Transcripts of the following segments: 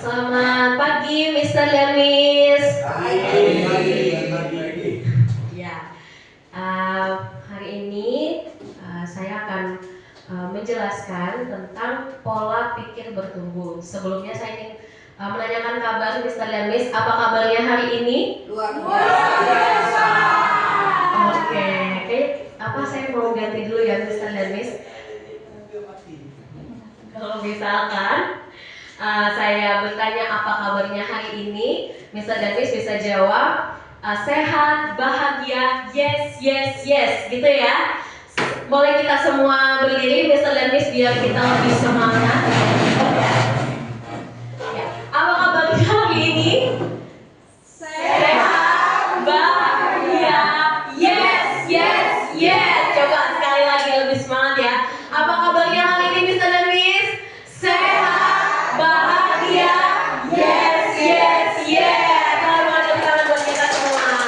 Selamat pagi, Mr. dan Miss. Pagi. Ya, hari ini saya akan menjelaskan tentang pola pikir bertumbuh. Sebelumnya saya ingin menanyakan kabar Mr. dan Miss. Apa kabarnya hari ini? Luar biasa. Oke, apa saya mau ganti dulu ya Mr. dan Miss. Kalau misalkan saya bertanya apa kabarnya hari ini, Mr. dan Miss bisa jawab sehat, bahagia, yes, yes, yes, gitu ya. Boleh kita semua berdiri, Mr. dan Miss, biar kita lebih semangat. Ya. Apa kabarnya hari ini? Sehat, bahagia, yes, yes, yes. Coba sekali lagi lebih semangat ya. Apa kabarnya hari ini, Mr. dan Miss? Sehat, bahagia, yes, yes, yes. Selamat datang buat kita semua.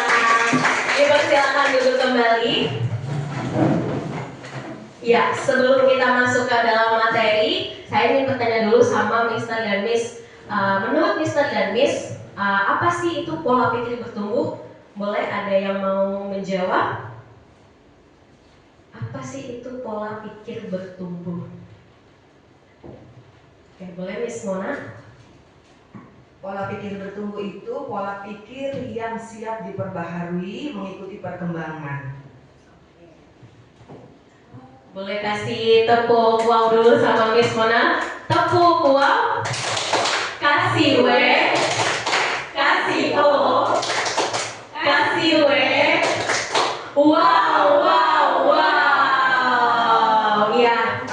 Silakan duduk kembali. Ya, sebelum kita masuk ke dalam materi, saya ingin bertanya dulu sama Mr. dan Miss. Menurut Mr. dan Miss, apa sih itu pola pikir bertumbuh? Boleh ada yang mau menjawab? Apa sih itu pola pikir bertumbuh? Oke, boleh Miss Mona? Pola pikir bertumbuh itu pola pikir yang siap diperbaharui mengikuti perkembangan. Boleh kasih tepuk wow dulu sama Miss Mona. Tepuk wow. Kasih W. Kasih O. Kasih W. Wow, wow, wow. Ya,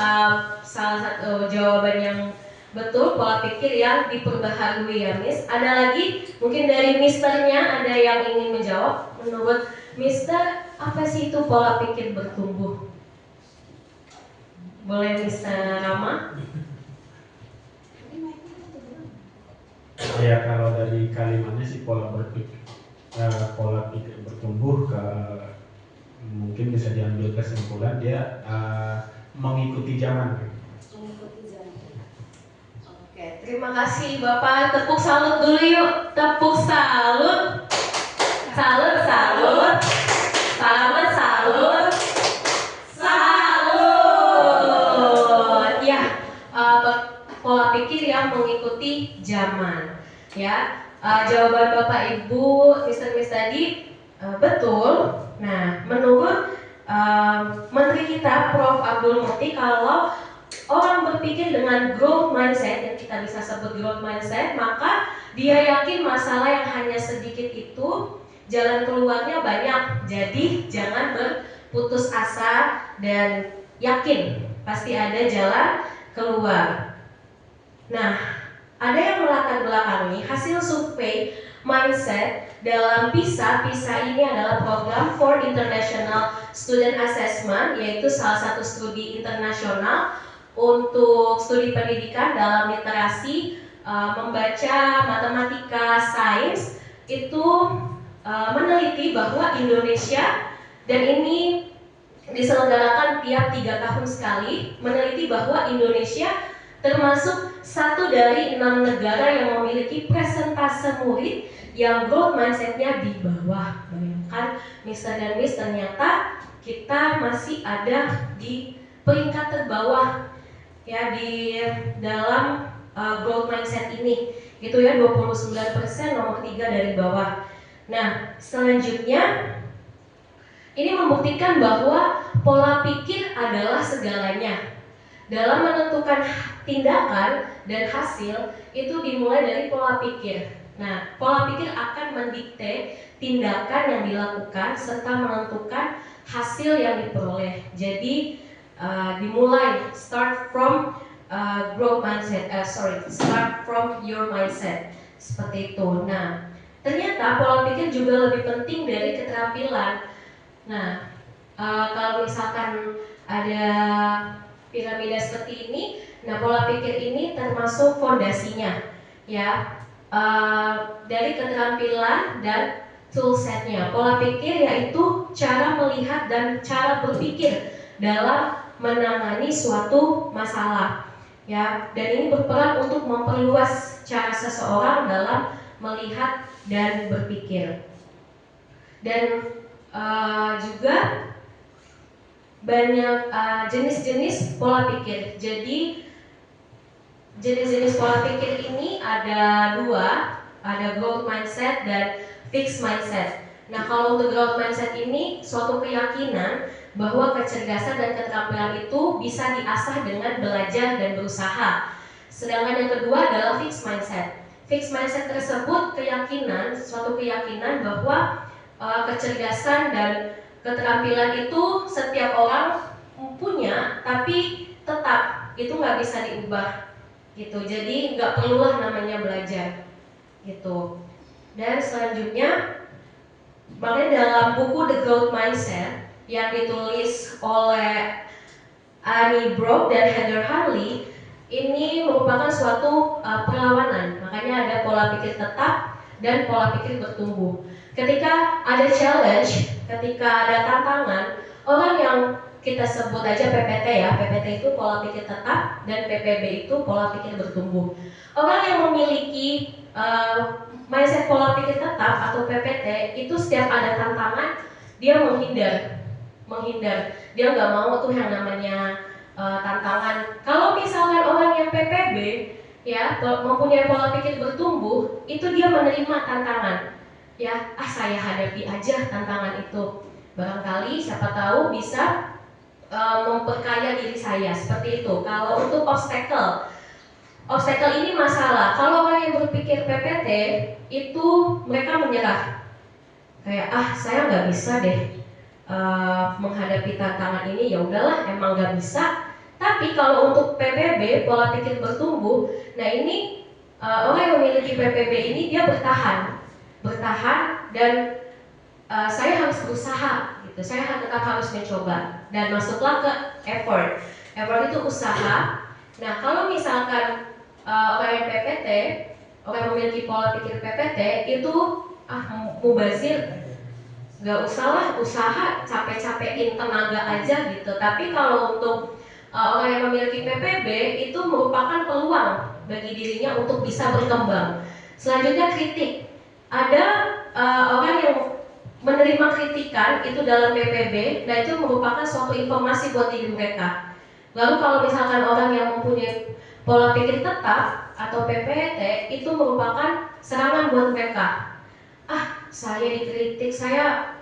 salah satu jawaban yang betul, pola pikir yang diperbaharui ya Miss. Ada lagi mungkin dari Misternya ada yang ingin menjawab. Menurut Mister, apa sih itu pola pikir bertumbuh? Boleh Mister Rama? Ya, kalau dari kalimatnya sih pola pikir bertumbuh mungkin bisa diambil kesimpulan dia mengikuti zaman. Oke, terima kasih Bapak. Tepuk salut dulu yuk. Tepuk salut. Salut, salut. Selamat salut. Salut. Ya, pola pikir yang mengikuti zaman. Ya, jawaban Bapak Ibu, Miss tadi betul. Nah, menurut Menteri kita Prof. Abdul Muti, kalau orang berpikir dengan growth mindset, yang kita bisa sebut growth mindset, maka dia yakin masalah yang hanya sedikit itu jalan keluarnya banyak. Jadi jangan berputus asa dan yakin pasti ada jalan keluar. Nah, ada yang melatar belakangi hasil survei mindset dalam PISA. PISA ini adalah program for International Student Assessment, yaitu salah satu studi internasional untuk studi pendidikan dalam literasi, membaca, matematika, sains. Itu meneliti bahwa Indonesia, dan ini diselenggarakan tiap 3 tahun sekali, meneliti bahwa Indonesia termasuk satu dari 6 negara yang memiliki persentase murid yang growth mindsetnya di bawah. Bayangkan Mr. dan Miss, ternyata kita masih ada di peringkat terbawah ya di dalam growth mindset ini. Itu ya 29%, nomor 3 dari bawah. Nah, selanjutnya ini membuktikan bahwa pola pikir adalah segalanya. Dalam menentukan tindakan dan hasil itu dimulai dari pola pikir. Nah, pola pikir akan mendikte tindakan yang dilakukan serta menentukan hasil yang diperoleh. Jadi dimulai start from start from your mindset, seperti itu. Nah, ternyata pola pikir juga lebih penting dari keterampilan. Nah, kalau misalkan ada piramida seperti ini, nah pola pikir ini termasuk fondasinya, ya, dari keterampilan dan toolsetnya. Pola pikir yaitu cara melihat dan cara berpikir dalam menangani suatu masalah. ya. Dan ini berperan untuk memperluas cara seseorang dalam melihat dan berpikir. Dan juga banyak jenis-jenis pola pikir. Jadi jenis-jenis pola pikir ini ada dua, ada growth mindset dan fixed mindset. Nah, kalau untuk growth mindset ini suatu keyakinan bahwa kecerdasan dan keterampilan itu bisa diasah dengan belajar dan berusaha. Sedangkan yang kedua adalah fixed mindset. Fixed mindset tersebut suatu keyakinan bahwa kecerdasan dan keterampilan itu setiap orang punya, tapi tetap itu nggak bisa diubah gitu. Jadi nggak perlulah namanya belajar gitu. Dan selanjutnya, makanya dalam buku The Growth Mindset yang ditulis oleh Annie Brock dan Heather Harley, ini merupakan suatu perlawanan. Makanya ada pola pikir tetap dan pola pikir bertumbuh. Ketika ada challenge, ketika ada tantangan, orang yang kita sebut aja PPT ya, PPT itu pola pikir tetap dan PPB itu pola pikir bertumbuh. Orang yang memiliki mindset pola pikir tetap atau PPT itu setiap ada tantangan dia menghindar. Dia nggak mau tuh yang namanya tantangan. Kalau misalkan orang yang PPB ya mempunyai pola pikir bertumbuh, itu dia menerima tantangan. Ya, saya hadapi aja tantangan itu. Barangkali siapa tahu bisa memperkaya diri saya, seperti itu. Kalau untuk obstacle ini masalah. Kalau orang yang berpikir PPT itu mereka menyerah. Kayak saya nggak bisa deh menghadapi tantangan ini, ya udahlah emang nggak bisa. Tapi kalau untuk PPB pola pikir bertumbuh, nah ini orang yang memiliki PPB ini dia bertahan dan saya harus berusaha gitu. Saya tetap harus mencoba dan masuklah ke effort itu usaha. Nah, kalau misalkan orang yang PPT, orang yang memiliki pola pikir PPT itu mubazir, nggak usahlah usaha capek-capekin tenaga aja gitu. Tapi kalau untuk orang yang memiliki PPB itu merupakan peluang bagi dirinya untuk bisa berkembang. Selanjutnya kritik. Ada orang yang menerima kritikan itu dalam PPB, nah itu merupakan suatu informasi buat diri mereka. Lalu kalau misalkan orang yang mempunyai pola pikir tetap atau PPT itu merupakan serangan buat mereka. Saya dikritik, saya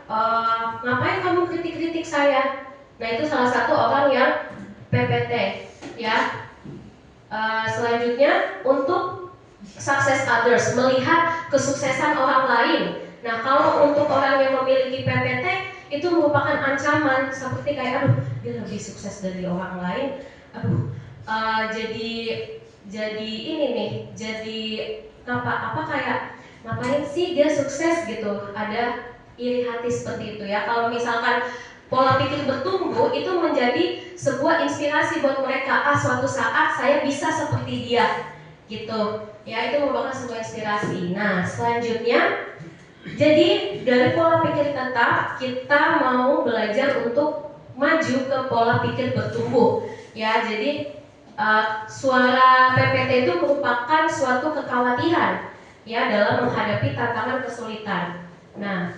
ngapain kamu kritik saya? Nah itu salah satu orang yang PPT ya. Selanjutnya untuk success others, melihat kesuksesan orang lain. Nah kalau untuk orang yang memiliki PPT itu merupakan ancaman, seperti kayak dia lebih sukses dari orang lain, jadi ini nih, jadi apa kayak ngapain sih dia sukses gitu, ada iri hati seperti itu ya. Kalau misalkan pola pikir bertumbuh itu menjadi sebuah inspirasi buat mereka, suatu saat saya bisa seperti dia gitu ya, itu merupakan sebuah inspirasi. Nah selanjutnya, jadi dari pola pikir tetap kita mau belajar untuk maju ke pola pikir bertumbuh ya. Jadi suara PPT itu merupakan suatu kekhawatiran ya dalam menghadapi tantangan kesulitan. Nah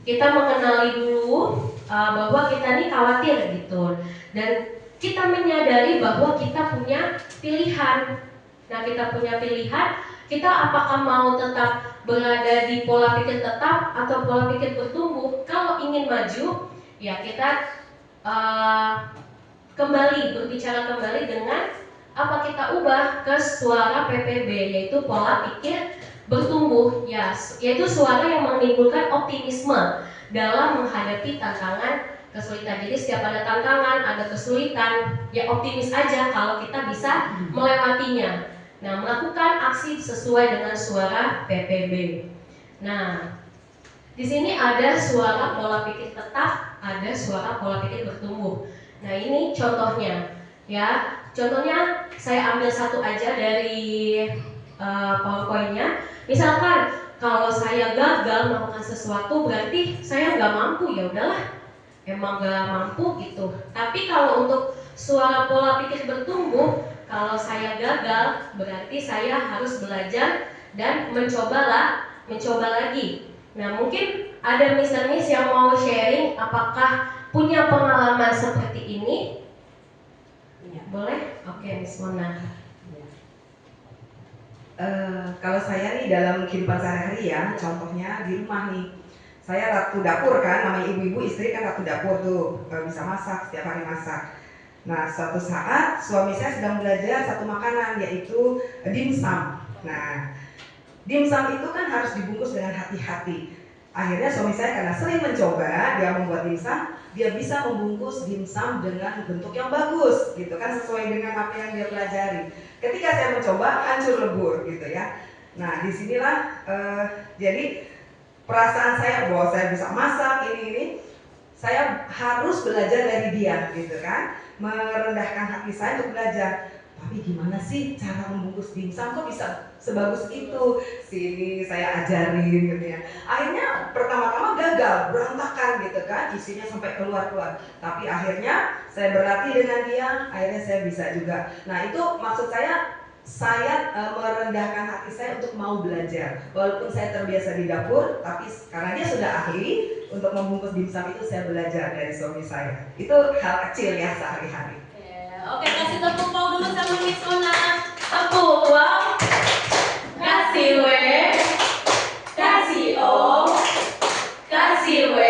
kita mengenali dulu bahwa kita ini khawatir gitu, dan kita menyadari bahwa kita punya pilihan. Nah kita punya pilihan, kita apakah mau tetap berada di pola pikir tetap atau pola pikir bertumbuh. Kalau ingin maju, ya kita berbicara kembali dengan apa kita ubah ke suara PPB, yaitu pola pikir bertumbuh ya, yaitu suara yang menimbulkan optimisme dalam menghadapi tantangan kesulitan. Jadi setiap ada tantangan, ada kesulitan, ya optimis aja kalau kita bisa melewatinya. Nah, melakukan aksi sesuai dengan suara PPB. Nah, di sini ada suara pola pikir tetap, ada suara pola pikir bertumbuh. Nah, ini contohnya ya. Contohnya saya ambil satu aja dari PowerPoint-nya. Misalkan kalau saya gagal melakukan sesuatu berarti saya nggak mampu, ya udahlah emang nggak mampu gitu. Tapi kalau untuk suara pola pikir bertumbuh, kalau saya gagal berarti saya harus belajar dan mencoba lagi. Nah, mungkin ada Miss yang mau sharing, apakah punya pengalaman seperti ini? Iya. Boleh? Oke, Miss Mona. Kalau saya nih dalam kehidupan sehari-hari ya, contohnya di rumah nih, saya ratu dapur kan, namanya ibu-ibu istri kan ratu dapur tuh, bisa masak, setiap hari masak. Nah, suatu saat suami saya sedang belajar satu makanan yaitu dimsum. Nah, dimsum itu kan harus dibungkus dengan hati-hati. Akhirnya suami saya karena sering mencoba, dia membuat dimsum, dia bisa membungkus dimsum dengan bentuk yang bagus, gitu kan, sesuai dengan apa yang dia pelajari. Ketika saya mencoba, hancur lebur, gitu ya. Nah, disinilah jadi perasaan saya bahwa saya bisa masak ini, saya harus belajar dari dia, gitu kan, merendahkan hati saya untuk belajar. Tapi gimana sih cara membungkus dimsum kok bisa sebagus itu? Sini saya ajarin gitu ya. Akhirnya pertama-tama gagal, berantakan gitu kan, isinya sampai keluar-keluar. Tapi akhirnya saya berlatih dengan dia, akhirnya saya bisa juga. Nah, itu maksud saya merendahkan hati saya untuk mau belajar. Walaupun saya terbiasa di dapur, tapi karena dia sudah ahli untuk membungkus dimsum itu, saya belajar dari suami saya. Itu hal kecil ya sehari-hari. Oke, kasih tepuk mau dulu sama Miss Mona. Tepuk, wow. Kasih W, kasih O, kasih W.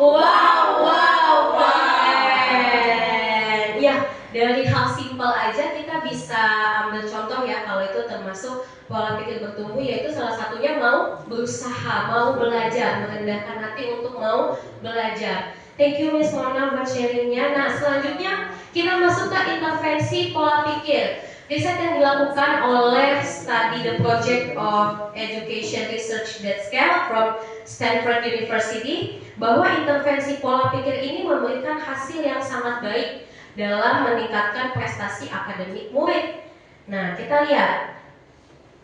Wow, keren. Ya, dari hal simpel aja kita bisa ambil contoh ya, kalau itu termasuk pola pikir bertumbuh, yaitu salah satunya mau berusaha, mau belajar, merendahkan hati untuk mau belajar. Thank you Miss Mona buat sharingnya. Nah, selanjutnya kita masuk ke intervensi pola pikir. Riset yang dilakukan oleh Study the Project of Education Research that Scale from Stanford University, bahwa intervensi pola pikir ini memberikan hasil yang sangat baik dalam meningkatkan prestasi akademik murid. Nah, kita lihat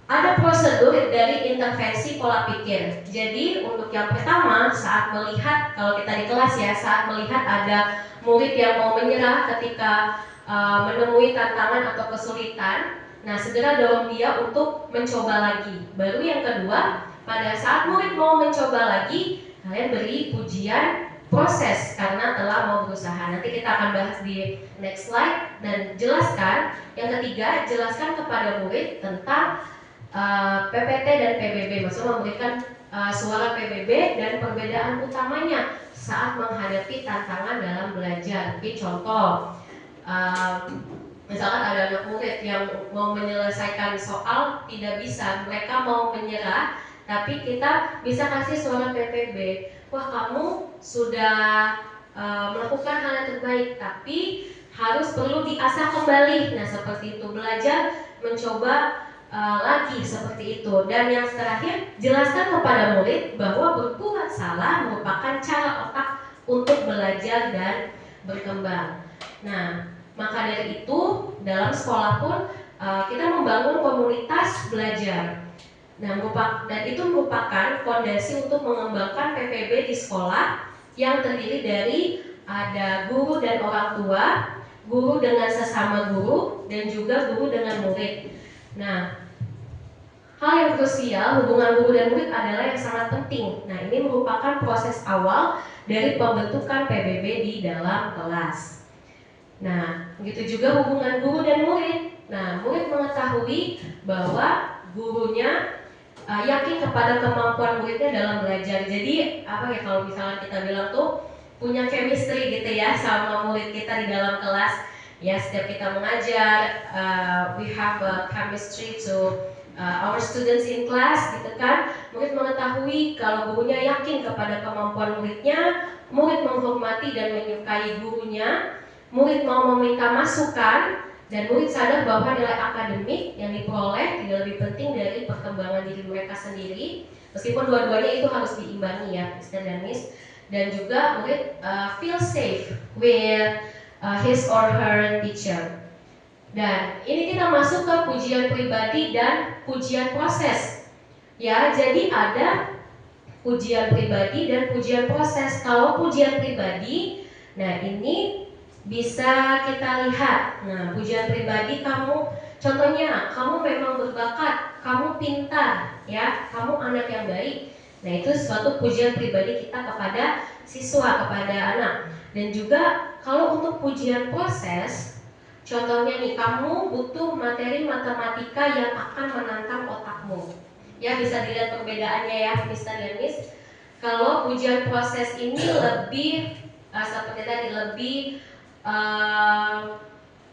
ada prosedur dari intervensi pola pikir. Jadi untuk yang pertama, saat melihat, kalau kita di kelas ya, saat melihat ada murid yang mau menyerah ketika menemui tantangan atau kesulitan, nah segera dorong dia untuk mencoba lagi. Baru yang kedua, pada saat murid mau mencoba lagi, kalian beri pujian proses karena telah mau berusaha. Nanti kita akan bahas di next slide. Dan jelaskan, yang ketiga, jelaskan kepada murid tentang PPT dan PBB, maksudnya memberikan suara PBB dan perbedaan utamanya saat menghadapi tantangan dalam belajar. Mungkin contoh, misalkan ada anak murid yang mau menyelesaikan soal tidak bisa, mereka mau menyerah, tapi kita bisa kasih suara PBB. Wah, kamu sudah melakukan hal yang terbaik, tapi harus perlu diasah kembali. Nah, seperti itu, belajar, mencoba lagi seperti itu. Dan yang terakhir, jelaskan kepada murid bahwa berbuat salah merupakan cara otak untuk belajar dan berkembang. Nah, maka dari itu dalam sekolah pun kita membangun komunitas belajar. Nah, dan itu merupakan fondasi untuk mengembangkan PPB di sekolah yang terdiri dari ada guru dan orang tua, guru dengan sesama guru, dan juga guru dengan murid. Nah, hal yang krusial, hubungan guru dan murid adalah yang sangat penting. Nah, ini merupakan proses awal dari pembentukan PBB di dalam kelas. Nah, begitu juga hubungan guru dan murid. Nah, murid mengetahui bahwa gurunya yakin kepada kemampuan muridnya dalam belajar. Jadi, apa ya, kalau misalnya kita bilang tuh punya chemistry gitu ya sama murid kita di dalam kelas. Ya, setiap kita mengajar, we have a chemistry to our students in class, gitu kan. Murid mengetahui kalau gurunya yakin kepada kemampuan muridnya, murid menghormati dan menyukai gurunya, murid mau meminta masukan, dan murid sadar bahwa nilai akademik yang diperoleh tidak lebih penting dari perkembangan diri mereka sendiri. Meskipun dua-duanya itu harus diimbangi ya, Mr. dan Miss. Dan juga murid feel safe with his or her teacher. Dan ini kita masuk ke pujian pribadi dan pujian proses. Ya, jadi ada pujian pribadi dan pujian proses. Kalau pujian pribadi, nah ini bisa kita lihat. Nah, pujian pribadi kamu, contohnya kamu memang berbakat, kamu pintar, ya, kamu anak yang baik. Nah, itu suatu pujian pribadi kita kepada siswa, kepada anak. Dan juga kalau untuk pujian proses, contohnya nih, kamu butuh materi matematika yang akan menantang otakmu. Ya, bisa dilihat perbedaannya ya, Mister dan Miss. Kalau pujian proses ini lebih seperti tadi, lebih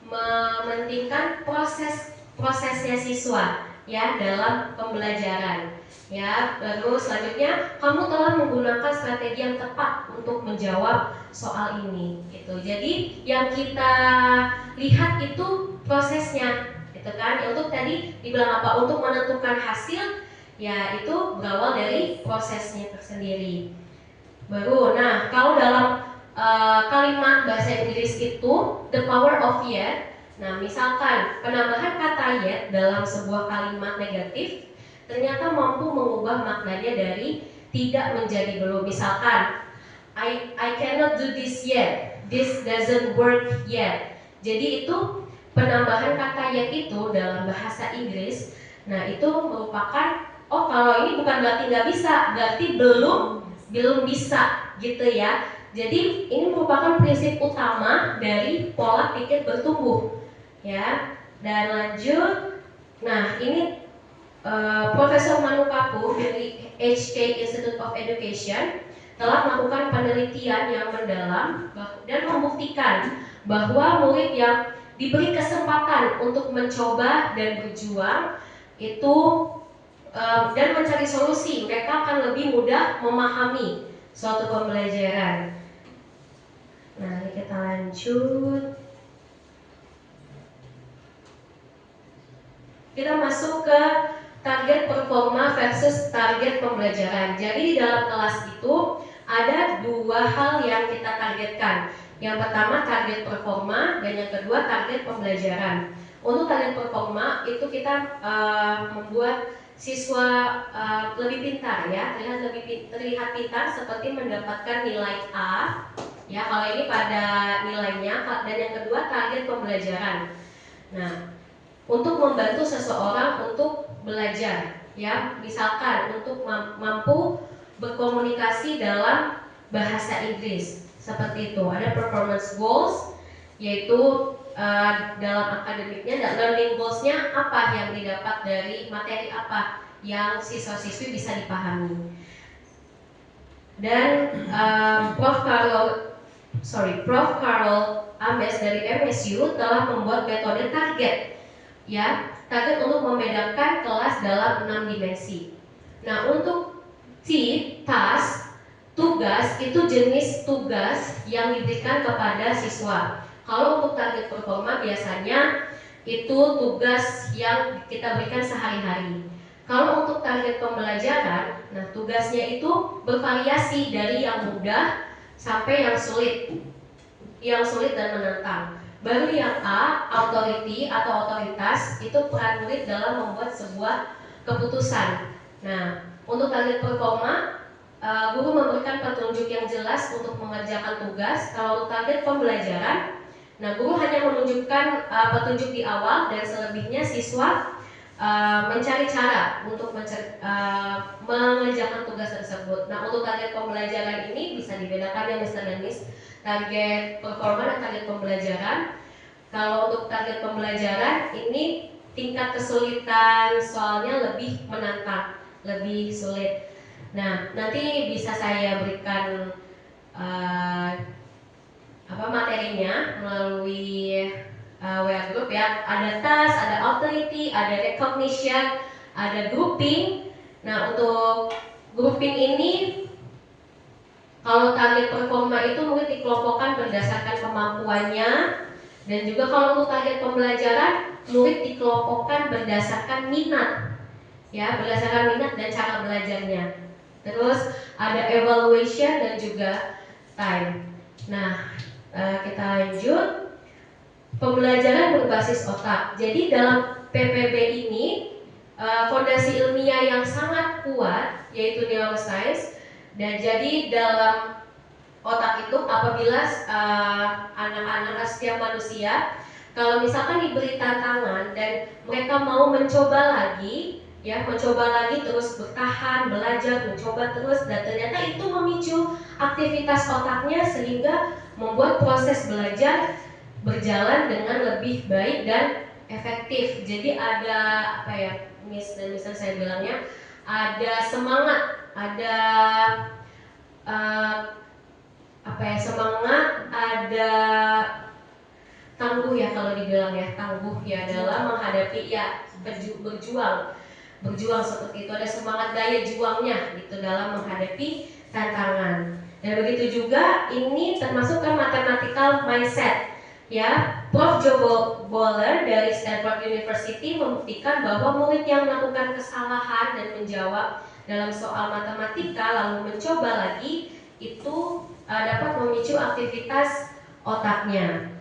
mementingkan prosesnya siswa ya dalam pembelajaran. Ya, terus selanjutnya kamu telah menggunakan strategi yang tepat untuk menjawab soal ini gitu. Jadi yang kita lihat itu prosesnya gitu kan. Untuk tadi dibilang apa? Untuk menentukan hasil ya itu berawal dari prosesnya tersendiri. Baru, nah kalau dalam kalimat bahasa Inggris itu the power of yet. Nah, misalkan penambahan kata yet dalam sebuah kalimat negatif ternyata mampu mengubah maknanya dari tidak menjadi belum. Misalkan I cannot do this yet. This doesn't work yet. Jadi itu penambahan kata yet itu dalam bahasa Inggris. Nah, itu merupakan oh kalau ini bukan berarti nggak bisa, berarti belum bisa gitu ya. Jadi ini merupakan prinsip utama dari pola pikir bertumbuh ya. Dan lanjut, nah ini Profesor Manu Kapu dari HK Institute of Education telah melakukan penelitian yang mendalam dan membuktikan bahwa murid yang diberi kesempatan untuk mencoba dan berjuang itu dan mencari solusi, mereka akan lebih mudah memahami suatu pembelajaran. Nah, ini kita lanjut. Kita masuk ke target performa versus target pembelajaran. Jadi di dalam kelas itu ada dua hal yang kita targetkan. Yang pertama target performa dan yang kedua target pembelajaran. Untuk target performa itu kita membuat siswa lebih pintar ya, terlihat pintar seperti mendapatkan nilai A. Ya, kalau ini pada nilainya, dan yang kedua target pembelajaran. Nah, untuk membantu seseorang untuk belajar, ya, misalkan untuk mampu berkomunikasi dalam bahasa Inggris, seperti itu. Ada performance goals, yaitu dalam akademiknya, dan learning goals-nya apa yang didapat dari materi apa yang siswa-siswi bisa dipahami. Dan Prof. Carol Ames dari MSU telah membuat metode target, ya, target untuk membedakan kelas dalam 6 dimensi. Nah, untuk task, tugas itu jenis tugas yang diberikan kepada siswa. Kalau untuk target performa biasanya itu tugas yang kita berikan sehari-hari. Kalau untuk target pembelajaran, nah tugasnya itu bervariasi dari yang mudah sampai yang sulit dan menantang. Baru yang A, authority atau otoritas, itu peran murid dalam membuat sebuah keputusan. Nah, untuk target performa, guru memberikan petunjuk yang jelas untuk mengerjakan tugas. Kalau untuk target pembelajaran, nah guru hanya menunjukkan petunjuk di awal dan selebihnya siswa mencari cara untuk mengerjakan tugas tersebut. Nah, untuk target pembelajaran ini bisa dibedakan ya Mr. dan Miss, target performa dan target pembelajaran. Kalau untuk target pembelajaran ini tingkat kesulitan soalnya lebih menantang, lebih sulit. Nah, nanti bisa saya berikan materinya melalui WA group ya. Ada task, ada authority, ada recognition, ada grouping. Nah, untuk grouping ini kalau target performa itu murid dikelompokkan berdasarkan kemampuannya, dan juga kalau untuk target pembelajaran murid dikelompokkan berdasarkan minat, ya, berdasarkan minat dan cara belajarnya. Terus ada evaluation dan juga time. Nah, kita lanjut. Pembelajaran berbasis otak. Jadi dalam PPB ini fondasi ilmiah yang sangat kuat yaitu neuroscience. Dan jadi dalam otak itu apabila anak-anak setiap manusia kalau misalkan diberi tantangan dan mereka mau mencoba lagi, ya mencoba lagi terus bertahan, belajar, mencoba terus, dan ternyata itu memicu aktivitas otaknya sehingga membuat proses belajar berjalan dengan lebih baik dan efektif. Jadi ada apa ya, misal saya bilangnya ada semangat, ada semangat, ada tangguh ya kalau dibilang ya, tangguh ya dalam menghadapi ya berjuang seperti itu, ada semangat daya juangnya gitu dalam menghadapi tantangan. Dan begitu juga ini termasuk kan mathematical mindset ya. Prof. Joe Boller dari Stanford University membuktikan bahwa murid yang melakukan kesalahan dan menjawab dalam soal matematika lalu mencoba lagi itu dapat memicu aktivitas otaknya.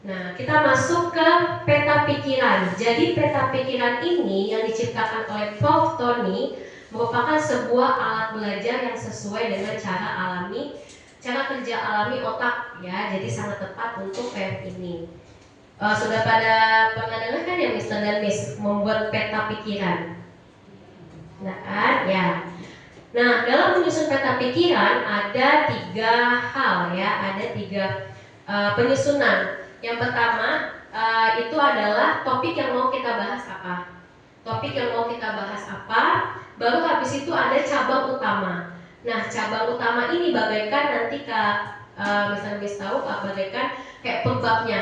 Nah, kita masuk ke peta pikiran. Jadi peta pikiran ini yang diciptakan oleh Prof. Tony merupakan sebuah alat belajar yang sesuai dengan cara kerja alami otak ya. Jadi sangat tepat untuk PM ini. Sudah pada pernah dengar kan ya Mr. dan Miss membuat peta pikiran? Nah kan ya. Nah, dalam menyusun peta pikiran ada 3 hal ya, ada 3 penyusunan. Yang pertama itu adalah topik yang mau kita bahas apa. Topik yang mau kita bahas apa, baru habis itu ada cabang utama. Nah, cabang utama ini bagaikan nanti misalnya Miss tahu bagaikan kayak perbabnya.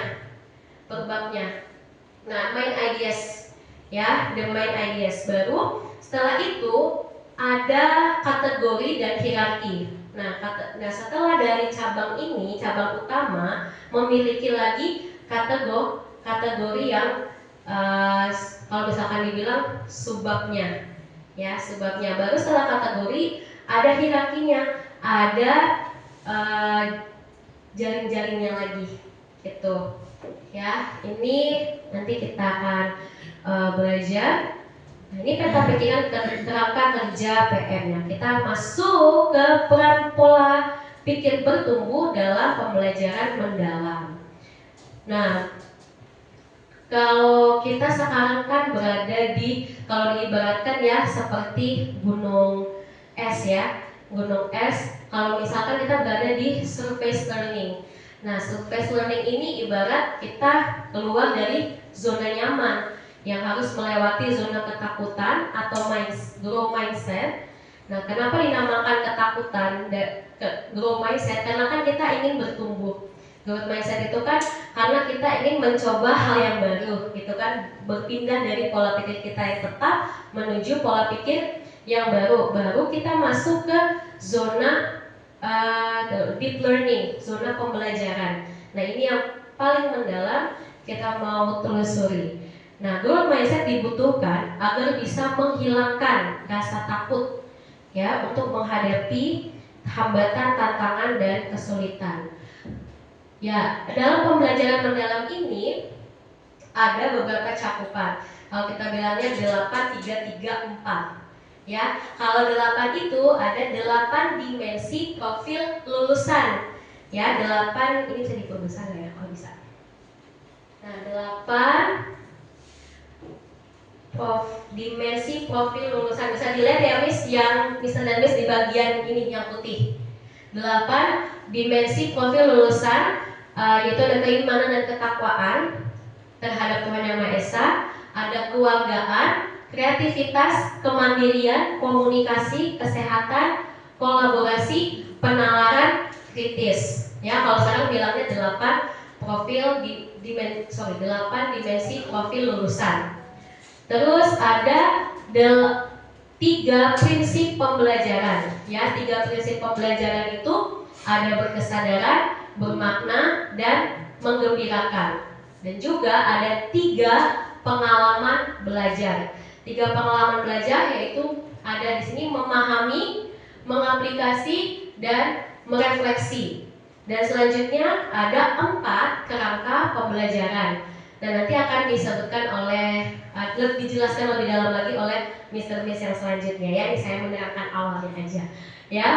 Nah, main ideas ya, the main ideas. Baru setelah itu ada kategori dan hierarki. Nah, setelah dari cabang ini, cabang utama memiliki lagi kategori yang kalau misalkan dibilang subbabnya, ya subbabnya. Baru setelah kategori ada hierarkinya, ada jaring-jaringnya lagi, gitu. Ya, ini nanti kita akan belajar. Nah, ini peta pikiran kerangka kerja PM-nya. Kita masuk ke peran pola pikir bertumbuh dalam pembelajaran mendalam. Nah, kalau kita sekarang kan berada kalau diibaratkan ya seperti gunung es ya, gunung es. Kalau misalkan kita berada di surface learning. Nah, surface learning ini ibarat kita keluar dari zona nyaman yang harus melewati zona ketakutan atau growth mindset. Nah, kenapa dinamakan ketakutan growth mindset? Karena kan kita ingin bertumbuh. Growth mindset itu kan karena kita ingin mencoba hal yang baru, gitu kan, berpindah dari pola pikir kita yang tetap menuju pola pikir yang baru. Baru kita masuk ke zona deep learning, zona pembelajaran. Nah, ini yang paling mendalam kita mau telusuri. Nah, growth mindset dibutuhkan agar bisa menghilangkan rasa takut ya untuk menghadapi hambatan, tantangan dan kesulitan. Ya, dalam pembelajaran mendalam ini ada beberapa cakupan. Kalau kita bilangnya 8, 3, 3, 4. Ya, kalau 8 itu ada 8 dimensi profil lulusan. Ya, 8 ini bisa diperbesar ya kalau bisa. Nah, 8 dimensi profil lulusan. Bisa dilihat ya Miss, yang Miss dan Miss di bagian ini yang putih. 8 dimensi profil lulusan, yaitu ada keimanan dan ketakwaan terhadap Tuhan Yang Maha Esa, ada keluargaan, kreativitas, kemandirian, komunikasi, kesehatan, kolaborasi, penalaran, kritis. Ya, kalau sekarang bilangnya 8 dimensi profil lulusan. Terus ada 3 prinsip pembelajaran. Ya, 3 prinsip pembelajaran itu ada berkesadaran, bermakna, dan menggembirakan. Dan juga ada 3 pengalaman belajar. 3 pengalaman belajar yaitu ada di sini memahami, mengaplikasi, dan merefleksi. Dan selanjutnya ada 4 kerangka pembelajaran. Dan nanti akan disebutkan dijelaskan lebih dalam lagi oleh Mr. Miss yang selanjutnya ya. Ini saya menerangkan awalnya aja. Ya,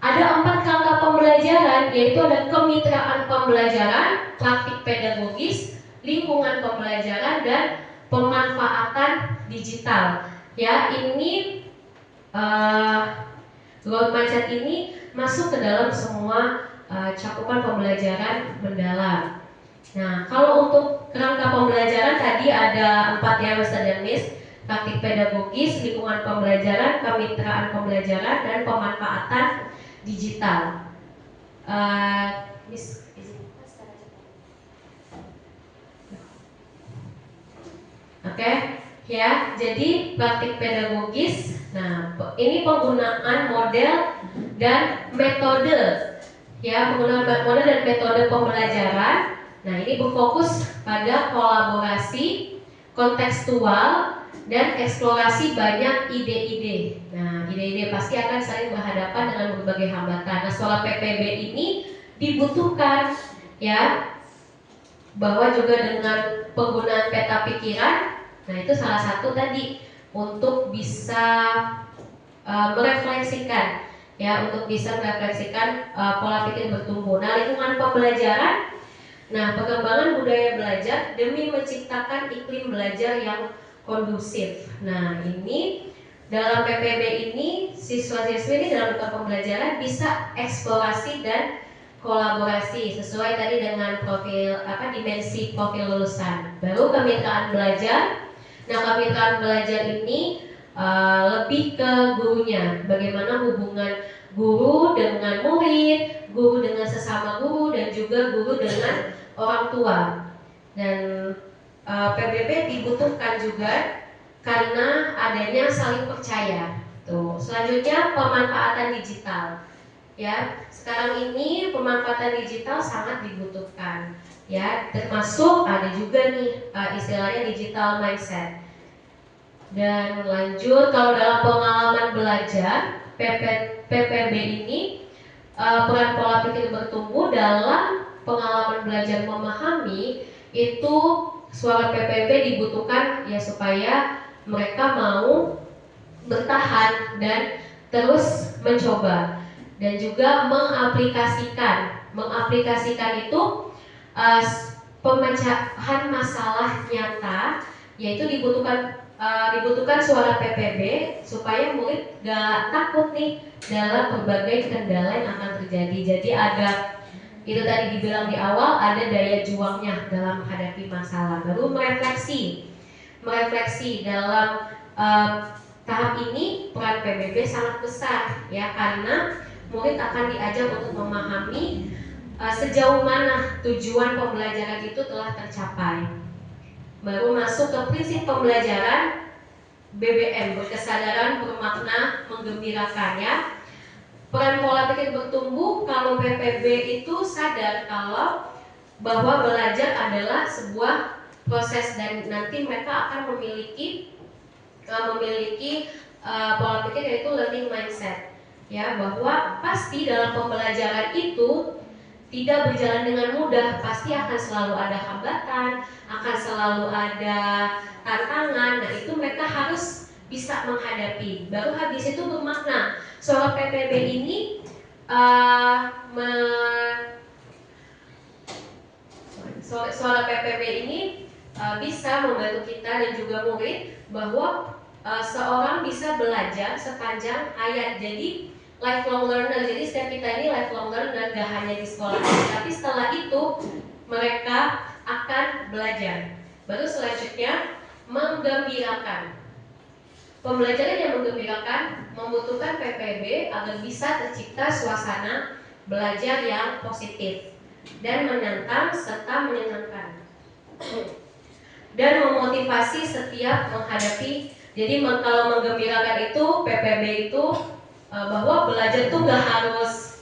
Ada 4 kerangka pembelajaran, yaitu ada kemitraan pembelajaran, praktik pedagogis, lingkungan pembelajaran, dan pemanfaatan digital. Ya, ini growth mindset ini masuk ke dalam semua cakupan pembelajaran mendalam. Nah, kalau untuk kerangka pembelajaran tadi ada 4 ya, Mr. dan Miss. Praktik pedagogis, lingkungan pembelajaran, kemitraan pembelajaran, dan pemanfaatan digital. Miss, izin. Oke, ya. Jadi praktik pedagogis. Nah, ini penggunaan model dan metode. Ya, penggunaan model dan metode pembelajaran. Nah, ini berfokus pada kolaborasi, kontekstual, dan eksplorasi banyak ide-ide. Nah, ide-ide pasti akan saling berhadapan dengan berbagai hambatan. Nah, soal PPB ini dibutuhkan, ya, bahwa juga dengan penggunaan peta pikiran. Nah, itu salah satu tadi untuk bisa merefleksikan, ya, untuk bisa merefleksikan pola pikir bertumbuh. Nah, lingkungan pembelajaran. Nah, pengembangan budaya belajar demi menciptakan iklim belajar yang kondusif. Nah, ini dalam PPB ini siswa-siswi ini dalam lingkungan pembelajaran bisa eksplorasi dan kolaborasi sesuai tadi dengan profil dimensi profil lulusan. Baru kemitraan belajar. Nah, kemitraan belajar ini lebih ke gurunya. Bagaimana hubungan guru dengan murid, guru dengan sesama guru, dan juga guru dengan orang tua. Dan PBB dibutuhkan juga karena adanya saling percaya. Tuh. Selanjutnya pemanfaatan digital. Ya, sekarang ini pemanfaatan digital sangat dibutuhkan. Ya, termasuk ada juga nih istilahnya digital mindset. Dan lanjut, kalau dalam pengalaman belajar PPB ini peran pola pikir bertumbuh dalam pengalaman belajar memahami itu. Suara PPB dibutuhkan ya supaya mereka mau bertahan dan terus mencoba, dan juga mengaplikasikan itu pemecahan masalah nyata, yaitu dibutuhkan suara PPB supaya murid gak takut nih dalam berbagai kendala yang akan terjadi. Jadi ada itu tadi dibilang di awal, ada daya juangnya dalam menghadapi masalah. Baru merefleksi dalam tahap ini peran PBB sangat besar, ya, karena murid akan diajak untuk memahami sejauh mana tujuan pembelajaran itu telah tercapai. Baru masuk ke prinsip pembelajaran BBM, berkesadaran, bermakna, menggembirakan, ya. Peran pola pikir bertumbuh, kalau PPB itu sadar kalau bahwa belajar adalah sebuah proses dan nanti mereka akan memiliki pola pikir yaitu learning mindset, ya, bahwa pasti dalam pembelajaran itu tidak berjalan dengan mudah, pasti akan selalu ada hambatan, akan selalu ada tantangan. Nah, itu mereka harus bisa menghadapi. Baru habis itu bermakna. Soal PPB ini soal PPB ini bisa membantu kita dan juga murid bahwa seorang bisa belajar sepanjang hayat. Jadi lifelong learner. Jadi setiap kita ini lifelong learner, gak hanya di sekolah, tapi setelah itu mereka akan belajar. Baru selanjutnya menggembirakan. Pembelajaran yang menggembirakan membutuhkan PPB agar bisa tercipta suasana belajar yang positif dan menantang serta menyenangkan, dan memotivasi setiap menghadapi. Jadi kalau menggembirakan itu PPB itu bahwa belajar itu gak harus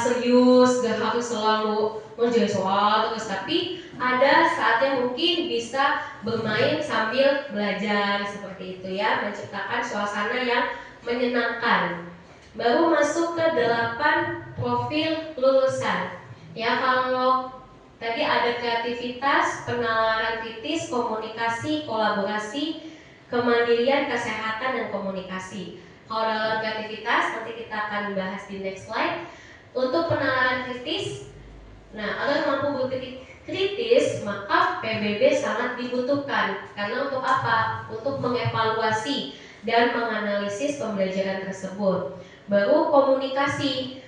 serius, gak harus selalu menjadi soal terus, tapi ada saatnya mungkin bisa bermain sambil belajar seperti itu, ya, menciptakan suasana yang menyenangkan. Baru masuk ke 8 profil lulusan. Ya, kalau tadi ada kreativitas, penalaran kritis, komunikasi, kolaborasi, kemandirian, kesehatan, dan komunikasi. Kalau dalam kreativitas, nanti kita akan bahas di next slide. Untuk penalaran kritis, nah agar mampu berpikir kritis, maka PBB sangat dibutuhkan. Karena untuk apa? Untuk mengevaluasi dan menganalisis pembelajaran tersebut. Baru komunikasi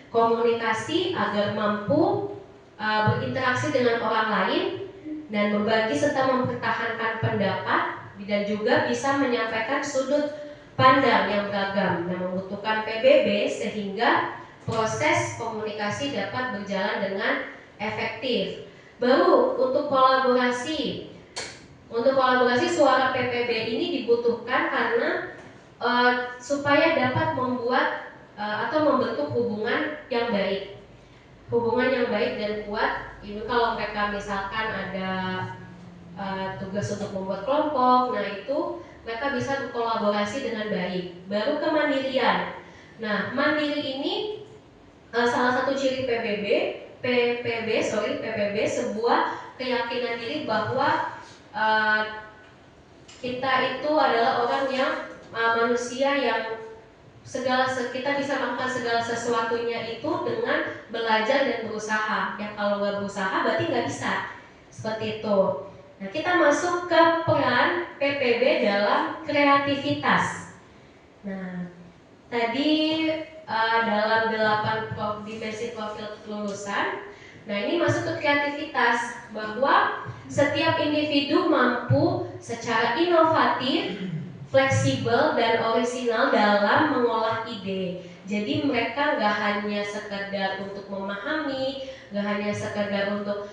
agar mampu berinteraksi dengan orang lain dan berbagi serta mempertahankan pendapat, dan juga bisa menyampaikan sudut pandang yang beragam dan membutuhkan PBB sehingga proses komunikasi dapat berjalan dengan efektif. Baru untuk kolaborasi suara PPB ini dibutuhkan karena supaya dapat membuat atau membentuk hubungan yang baik dan kuat. Ini kalau mereka misalkan ada tugas untuk membuat kelompok, nah itu mereka bisa berkolaborasi dengan baik. Baru kemandirian. Nah, mandiri ini salah satu ciri PPB sebuah keyakinan diri bahwa kita itu adalah orang yang manusia yang kita bisa melakukan segala sesuatunya itu dengan belajar dan berusaha. Ya kalau nggak berusaha berarti nggak bisa. Seperti itu. Nah, kita masuk ke peran PPB dalam kreativitas. Nah, tadi dalam 8 dimensi profil kelulusan. Nah, ini masuk ke kreativitas, bahwa setiap individu mampu secara inovatif, fleksibel dan orisinal dalam mengolah ide. Jadi mereka nggak hanya sekedar untuk memahami, nggak hanya sekedar untuk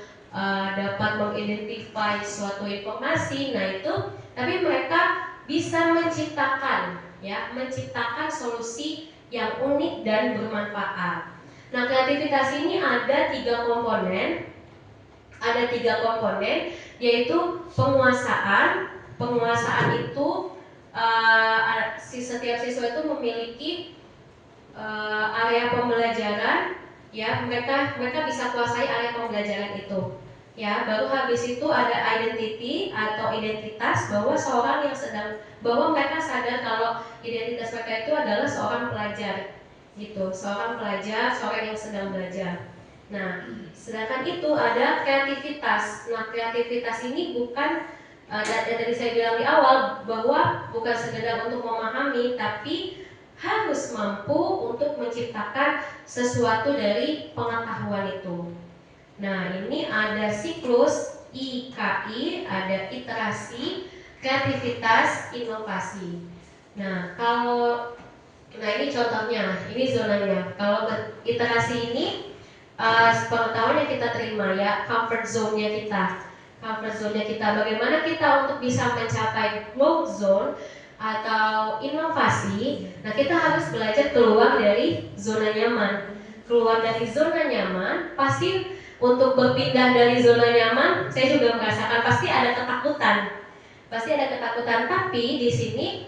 dapat mengidentifikasi suatu informasi, nah itu, tapi mereka bisa menciptakan solusi yang unik dan bermanfaat. Nah, kreativitas ini ada tiga komponen, yaitu penguasaan. Penguasaan itu setiap siswa itu memiliki area pembelajaran, ya mereka bisa kuasai area pembelajaran itu. Ya, baru habis itu ada identity atau identitas, bahwa mereka sadar kalau identitas mereka itu adalah seorang pelajar, gitu, seorang yang sedang belajar. Nah, sedangkan itu ada kreativitas. Nah, kreativitas ini bukan yang tadi saya bilang di awal, bahwa bukan sekedar untuk memahami, tapi harus mampu untuk menciptakan sesuatu dari pengetahuan itu. Nah, ini ada siklus IKI, ada iterasi, kreativitas, inovasi. Nah, ini contohnya, ini zonanya. Kalau iterasi ini pengetahuan yang kita terima, ya, comfort zone-nya kita. Bagaimana kita untuk bisa mencapai growth zone atau inovasi? Nah, kita harus belajar keluar dari zona nyaman. Keluar dari zona nyaman, pasti untuk berpindah dari zona nyaman, saya juga merasakan pasti ada ketakutan. Tapi di sini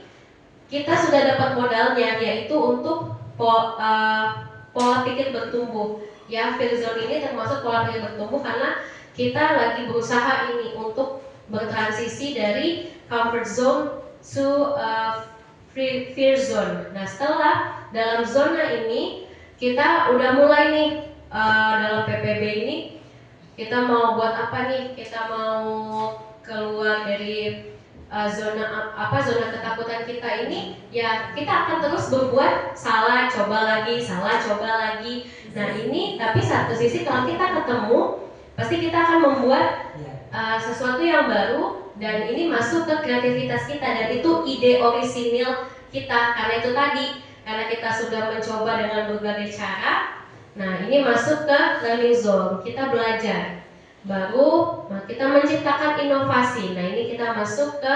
kita sudah dapat modalnya, yaitu untuk pola pikir bertumbuh. Ya, fear zone ini termasuk pola pikir bertumbuh karena kita lagi berusaha ini untuk bertransisi dari comfort zone to fear zone. Nah, setelah dalam zona ini kita udah mulai nih dalam PPB ini kita mau buat apa nih? Kita mau keluar dari zona ketakutan kita ini, ya kita akan terus berbuat salah, coba lagi. Nah, ini tapi satu sisi kalau kita ketemu, pasti kita akan membuat sesuatu yang baru, dan ini masuk ke kreativitas kita, dan itu ide orisinil kita. Karena kita sudah mencoba dengan berbagai cara. Nah, ini masuk ke learning zone, kita belajar. Baru kita menciptakan inovasi. Nah, ini kita masuk ke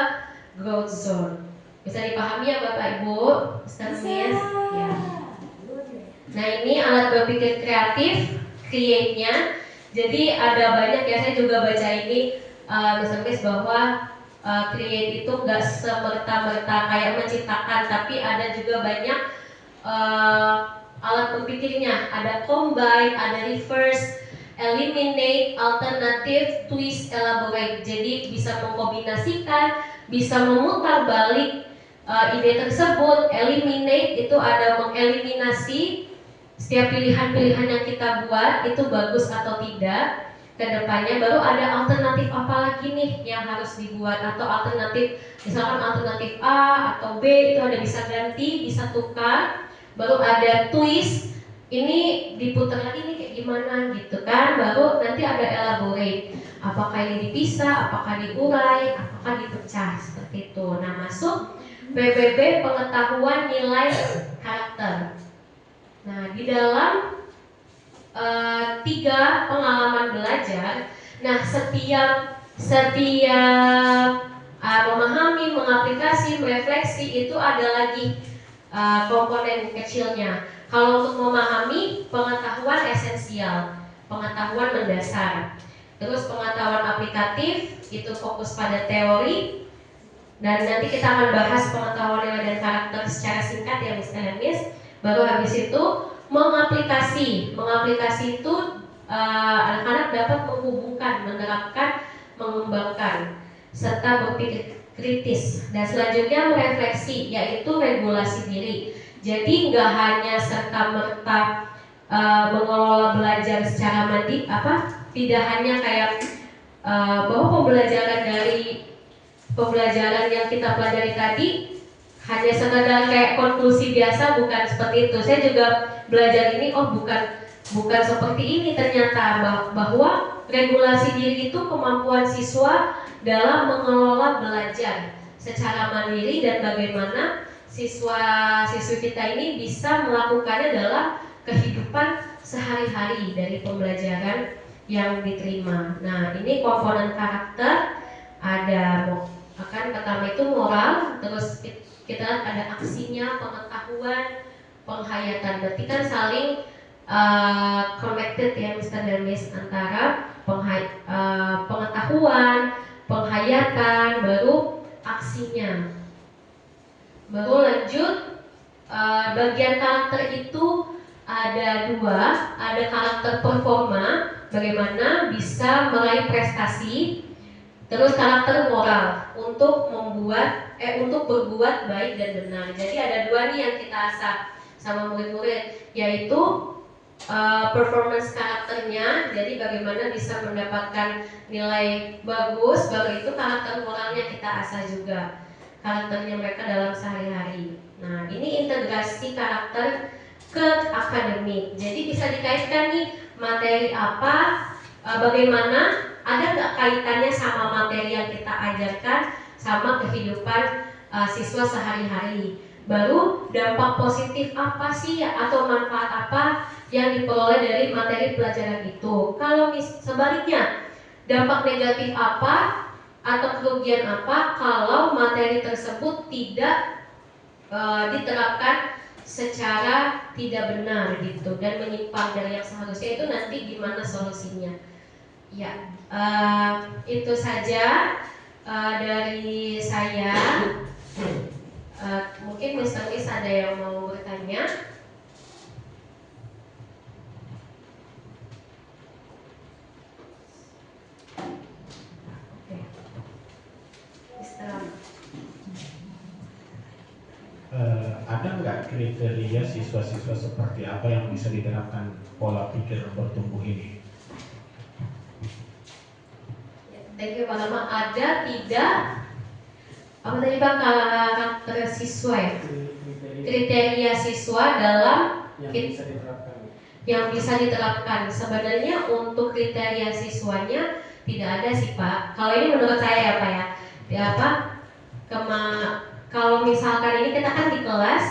growth zone. Bisa dipahami ya Bapak Ibu? Mr. Miss? Ya. Nah, ini alat berpikir kreatif, create-nya. Jadi ada banyak ya, saya juga baca ini Mr. Miss, bahwa create itu nggak semerta-merta kayak menciptakan, tapi ada juga banyak alat berpikirnya. Ada combine, ada reverse, eliminate, alternative, twist, elaborate. Jadi bisa mengkombinasikan, bisa memutar balik ide tersebut, eliminate itu ada mengeliminasi setiap pilihan-pilihan yang kita buat itu bagus atau tidak ke depannya. Baru ada alternatif apa lagi nih yang harus dibuat, atau alternatif misalkan alternatif A atau B itu ada bisa ganti, bisa tukar. Baru ada twist, ini diputar lagi nih kayak gimana gitu kan. Baru nanti ada elaborate, apakah ini dipisah, apakah diurai, apakah dipecah, seperti itu. Nah, masuk PBB pengetahuan nilai karakter. Nah, di dalam 3 pengalaman belajar, nah setiap memahami, mengaplikasi, merefleksi itu ada lagi komponen kecilnya. Kalau untuk memahami, pengetahuan esensial, pengetahuan mendasar. Terus pengetahuan aplikatif itu fokus pada teori, dan nanti kita akan bahas pengetahuan nilai dan karakter secara singkat ya Miss Helmis. Baru habis itu mengaplikasi itu anak-anak dapat menghubungkan, menerapkan, mengembangkan, serta berpikir kritis. Dan selanjutnya merefleksi, yaitu regulasi diri. Jadi nggak hanya serta-merta mengelola belajar secara tidak hanya kayak bahwa pembelajaran yang kita pelajari tadi hanya sekadar kayak konklusi biasa, bukan seperti itu. Saya juga belajar ini, bukan seperti ini ternyata, bahwa regulasi diri itu kemampuan siswa dalam mengelola belajar secara mandiri, dan bagaimana siswa-siswi kita ini bisa melakukannya dalam kehidupan sehari-hari dari pembelajaran yang diterima. Nah, ini komponen karakter, ada pertama itu moral, terus kita ada aksinya, pengetahuan, penghayatan. Berarti kan saling connected ya Mr. dan Miss, antara pengetahuan, penghayatan, baru aksinya. Baru lanjut bagian karakter itu ada 2, ada karakter performa, bagaimana bisa meraih prestasi. Terus karakter moral untuk berbuat baik dan benar. Jadi ada 2 nih yang kita asah sama murid-murid, yaitu performance karakternya, jadi bagaimana bisa mendapatkan nilai bagus. Baru itu karakter moralnya kita asah juga, karakternya mereka dalam sehari-hari. Nah, ini integrasi karakter ke akademik. Jadi bisa dikaitkan nih materi apa, bagaimana, ada nggak kaitannya sama materi yang kita ajarkan sama kehidupan siswa sehari-hari. Baru dampak positif apa sih atau manfaat apa yang diperoleh dari materi pelajaran itu. Kalau sebaliknya, dampak negatif apa atau kerugian apa kalau materi tersebut tidak diterapkan secara tidak benar gitu, dan menyimpang dari yang seharusnya, itu nanti gimana solusinya. Ya, itu saja dari saya. Mungkin Mr. Miss ada yang mau bertanya. Oke. Ada nggak kriteria siswa-siswa seperti apa yang bisa diterapkan pola pikir bertumbuh ini? Thank you Pak Lama. Ada tidak apa tadi Pak, karakter siswa ya? Kriteria siswa dalam yang bisa diterapkan. Sebenarnya untuk kriteria siswanya tidak ada sih Pak. Kalau ini menurut saya ya Pak ya. Kalau misalkan ini kita kan di kelas,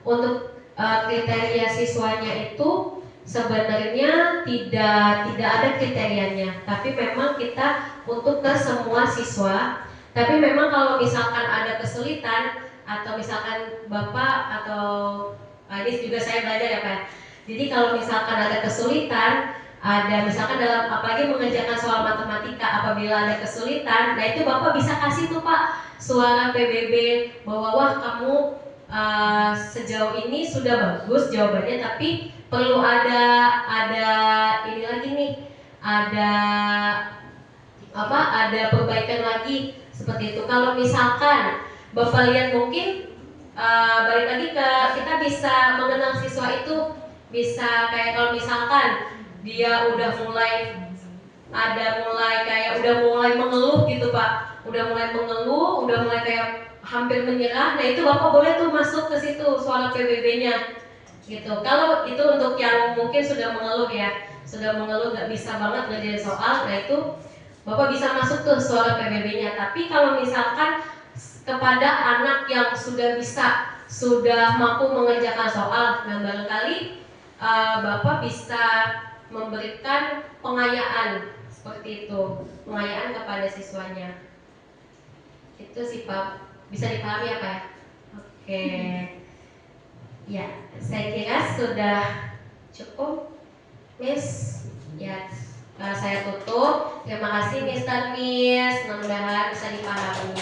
untuk kriteria siswanya itu sebenarnya tidak ada kriterianya, tapi memang kita untuk ke semua siswa. Tapi memang kalau misalkan ada kesulitan, atau misalkan Bapak atau ini juga saya belajar ya Pak. Jadi kalau misalkan ada kesulitan, ada misalkan dalam apalagi mengerjakan soal matematika, apabila ada kesulitan, nah itu Bapak bisa kasih tuh Pak suara PBB bahwa wah kamu sejauh ini sudah bagus jawabannya, tapi perlu ada ini lagi nih, ada perbaikan lagi, seperti itu. Kalau misalkan Bapak lihat mungkin balik lagi ke kita bisa mengenal siswa itu bisa kayak kalau misalkan dia udah mulai mengeluh gitu Pak, udah mulai kayak hampir menyerah, nah itu Bapak boleh tuh masuk ke situ suara PBB-nya gitu. Kalau itu untuk yang mungkin sudah mengeluh nggak bisa banget ngerjain soal, nah itu Bapak bisa masuk tuh suara PBB-nya. Tapi kalau misalkan kepada anak yang sudah mampu mengerjakan soal, nah barangkali Bapak bisa memberikan pengayaan seperti itu, pengayaan kepada siswanya. Itu sih Pak, bisa dipahami ya Pak? Oke, ya saya kira sudah cukup, Miss. Ya, saya tutup. Terima kasih Miss dan Miss, mudah-mudahan bisa dipahami.